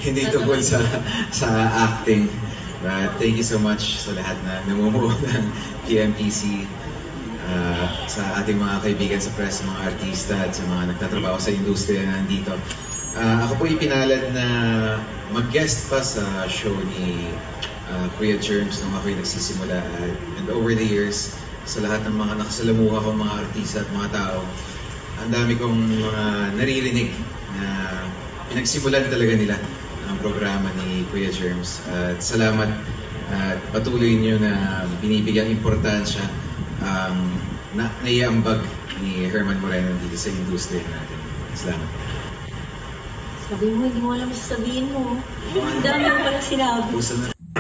hindi tungkol sa acting. But thank you so much sa lahat na namumuo ng PMPC, sa ating mga kaibigan sa press, mga artista at sa mga nagtatrabaho sa industriya na nandito. Ako po ipinalad na mag-guest pa sa show ni Kuya Germs nung ako'y nagsisimula. And over the years, sa lahat ng mga nakasalamuha kong mga artista at mga tao, ang dami kong mga naririnig na pinagsimulan talaga nila ang programa ni Kuya Germs. At salamat at patuloy niyo na binibigyang importansya ang naiambag ni Herman Moreno dito sa industriya natin. Salamat. Sabi mo, hindi mo alam sasabihin mo. Ang dami mo palang sinabi.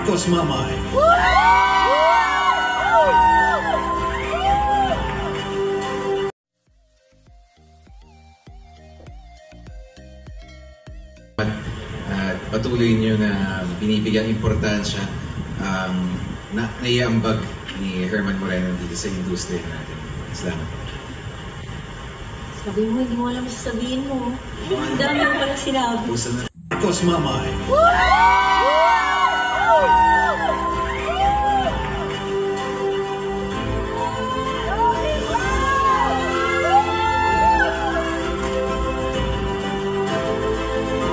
Cos Mamay. At patuloy niyo na binibigyang importansya ang naiambag ni Herman Moreno dito sa industriya natin. Salamat. Sabi mo, hindi mo alam sasabihin mo. Ang dami mo palang sinabi. Cos Mamay.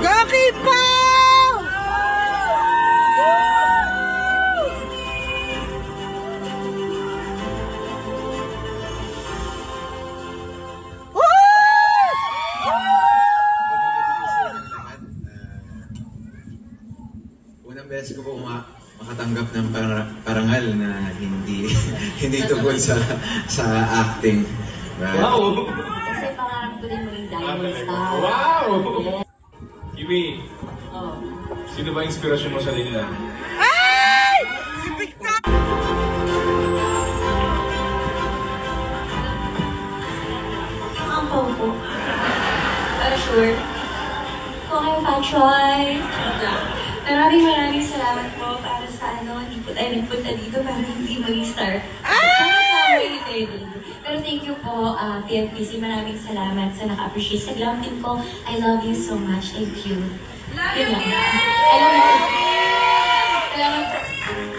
Rocky pa! Unang beses ko po makatanggap ng parangal na hindi tungkol sa acting. Wow! Kasi pangarap ko din maging Diamond Star. Wow! Yeah. Kimi, Oh. sino ba inspirasyon mo sa Linla? Ay! Si Victor! Ang ampaw po. Para sure. Okay, Pachoy. Maraming salamat po para sa hindi po tayo nagpunta dito para hindi mag-star. Pero thank you po, PMPC. Maraming salamat sa naka-appreciate. Sa glam din po, I love you so much. Thank you. Love you! I love you! Salamat po.